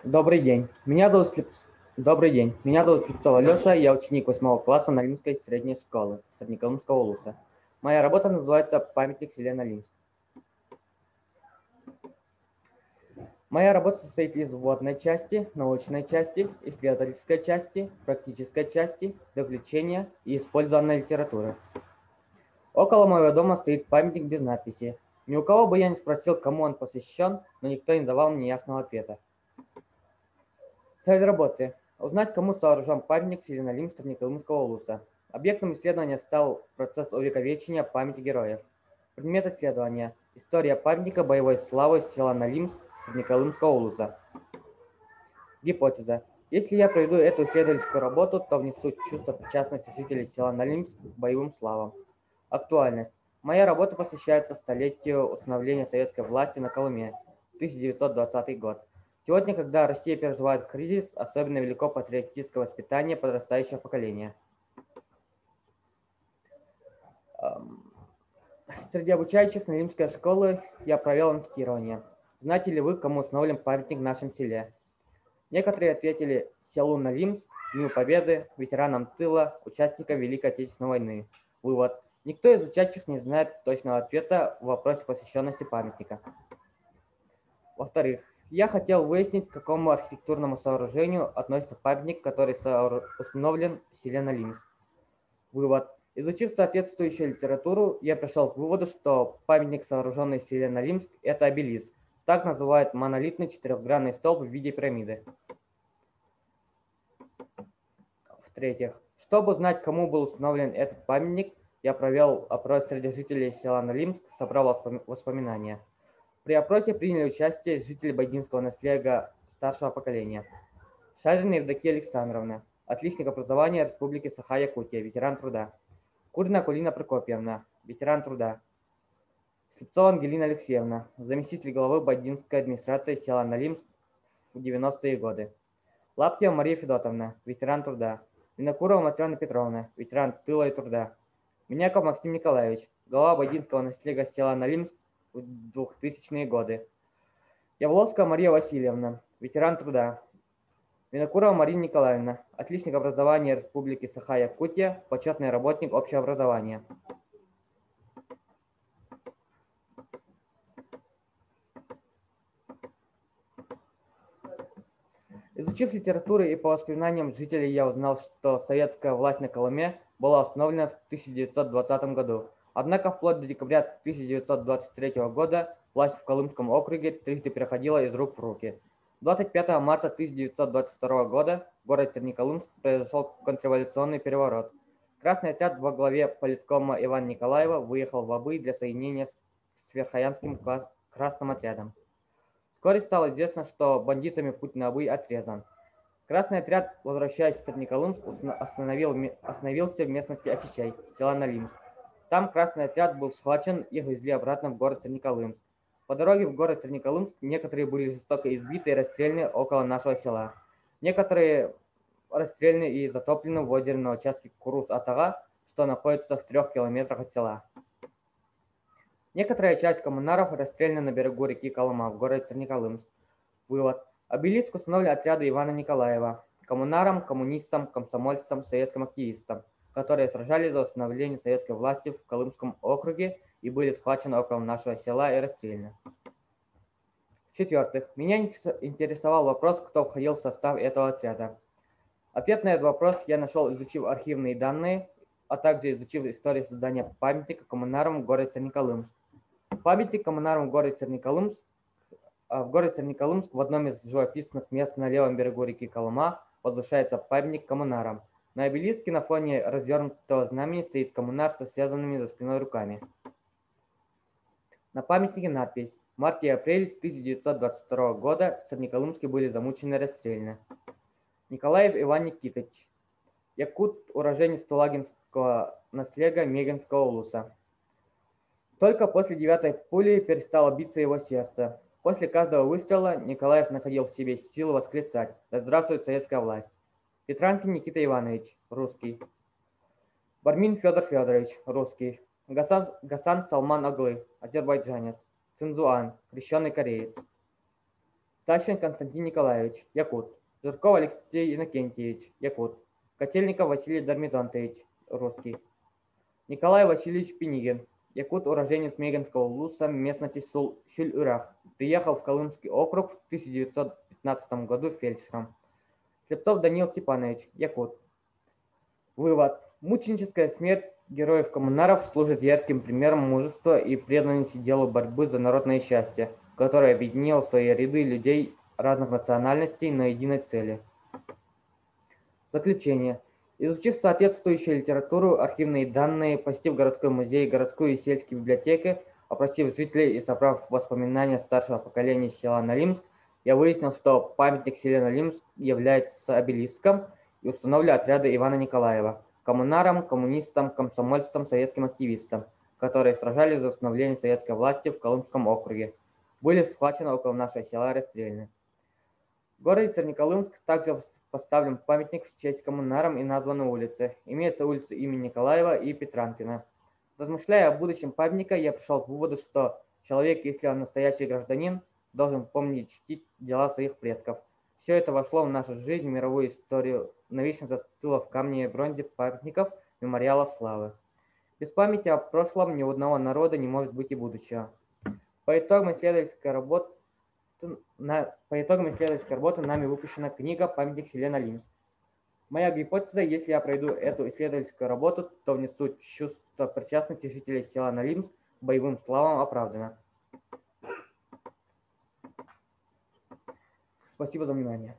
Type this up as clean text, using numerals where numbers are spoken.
Добрый день. Добрый день. Меня зовут Слепцов Алеша, я ученик 8 класса Налимской средней школы Среднеколымского улуса. Моя работа называется «Памятник селе Налимск». Моя работа состоит из вводной части, научной части, исследовательской части, практической части, заключения и использованной литературы. Около моего дома стоит памятник без надписи. Ни у кого бы я не спросил, кому он посвящен, но никто не давал мне ясного ответа. Цель работы – узнать, кому сооружен памятник Селеналим Среднеколымского улуса. Объектом исследования стал процесс увековечения памяти героев. Предмет исследования – история памятника боевой славы села Налимск Среднеколымского улуса. Гипотеза. Если я проведу эту исследовательскую работу, то внесу чувство причастности жителей села Налимск к боевым славам. Актуальность. Моя работа посвящается столетию установления советской власти на Колыме, 1920 год. Сегодня, когда Россия переживает кризис, особенно велико патриотическое воспитание подрастающего поколения. Среди обучающих Налимской школы я провел анкетирование. Знаете ли вы, кому установлен памятник в нашем селе? Некоторые ответили селу Налимск, Дню Победы, ветеранам тыла, участникам Великой Отечественной войны. Вывод. Никто из учащих не знает точного ответа в вопросе посвященности памятника. Во-вторых, я хотел выяснить, к какому архитектурному сооружению относится памятник, который установлен в селе Налимск. Вывод. Изучив соответствующую литературу, я пришел к выводу, что памятник, сооруженный в селе Налимск, это обелиск. Так называют монолитный четырехгранный столб в виде пирамиды. В-третьих, чтобы узнать, кому был установлен этот памятник, я провел опрос среди жителей села Налимск, собрал воспоминания. При опросе приняли участие жители богинского наследия старшего поколения. Шарина Евдокия Александровна, отличник образования Республики Саха-Якутия, ветеран труда. Курина Акулина Прокопьевна, ветеран труда. Слепцова Ангелина Алексеевна, заместитель главы богинской администрации села Налимск в 90-е годы. Лаптева Мария Федотовна, ветеран труда. Винокурова Матрена Петровна, ветеран тыла и труда. Миняков Максим Николаевич, глава богинского наследия села Налимск в 2000-е годы. Явловская Мария Васильевна, ветеран труда. Винокурова Марина Николаевна, отличник образования Республики Саха-Якутия, почетный работник общего образования. Изучив литературу и по воспоминаниям жителей, я узнал, что советская власть на Колыме была установлена в 1920 году. Однако вплоть до декабря 1923 года власть в Колымском округе трижды переходила из рук в руки. 25 марта 1922 года в городе Среднеколымск произошел контрреволюционный переворот. Красный отряд во главе политкома Ивана Николаева выехал в Абы для соединения с Верхоянским красным отрядом. Вскоре стало известно, что бандитами путь на Абы отрезан. Красный отряд, возвращаясь в Среднеколымск, остановился в местности Очищай, села Налимск. Там красный отряд был схвачен и везли обратно в город Среднеколымск. По дороге в город Среднеколымск некоторые были жестоко избиты и расстреляны около нашего села. Некоторые расстреляны и затоплены в озере на участке Курус-Атага, что находится в 3 километрах от села. Некоторая часть коммунаров расстреляна на берегу реки Колыма в городе Среднеколымск. Вывод. Обелиск установлен отряды Ивана Николаева, коммунарам, коммунистам, комсомольцам, советским активистам, которые сражались за установление советской власти в Колымском округе и были схвачены около нашего села и расстреляны. В-четвертых, меня интересовал вопрос, кто входил в состав этого отряда. Ответ на этот вопрос я нашел, изучив архивные данные, а также изучив историю создания памятника коммунарам в городе Среднеколымск. Памятник коммунарам в городе Среднеколымск в одном из живописных мест на левом берегу реки Колыма возвышается памятник коммунарам. На обелиске на фоне развернутого знамени стоит коммунар со связанными за спиной руками. На памятнике надпись: в марте и апреле 1922 года в Среднеколымске были замучены и расстреляны. Николаев Иван Никитович, якут, уроженец Тулагинского наследия Мегинского улуса. Только после 9-й пули перестало биться его сердце. После каждого выстрела Николаев находил в себе силы восклицать: «Да здравствует советская власть!» Петранкин Никита Иванович, русский. Бармин Федор Федорович, русский. Гасан Салман Аглы, азербайджанец. Цинзуан, крещеный кореец. Тащин Константин Николаевич, якут. Жирков Алексей Иннокентьевич, якут. Котельников Василий Дормидонтович, русский. Николай Васильевич Пинигин, якут, уроженец Мегенского улуса, местности Сюль-Урах. Приехал в Колымский округ в 1915 году фельдшером. Слепцов Даниил Степанович, якут. Вывод. Мученическая смерть героев-коммунаров служит ярким примером мужества и преданности делу борьбы за народное счастье, которое объединило в свои ряды людей разных национальностей на единой цели. Заключение. Изучив соответствующую литературу, архивные данные, посетив городской музей, городскую и сельские библиотеки, опросив жителей и собрав воспоминания старшего поколения села Налимск, я выяснил, что памятник селе Налимск является обелиском и установлен отряда Ивана Николаева, коммунарам, коммунистам, комсомольцам, советским активистам, которые сражались за установление советской власти в Колымском округе. Были схвачены около нашего села и расстреляны. В городе Среднеколымск также поставлен памятник в честь коммунарам и названы улицы. Имеются улицы имени Николаева и Петранкина. Размышляя о будущем памятника, я пришел к выводу, что человек, если он настоящий гражданин, должен помнить, чтить дела своих предков. Все это вошло в нашу жизнь, в мировую историю, навечно застыло в камне и бронзе памятников, мемориалов славы. Без памяти о прошлом ни у одного народа не может быть и будущего. По итогам исследовательской работы нами выпущена книга «Памятник селе Налимск». Моя гипотеза: если я пройду эту исследовательскую работу, то внесу чувство причастности жителей села Налимск к боевым славам оправдано. Спасибо за внимание.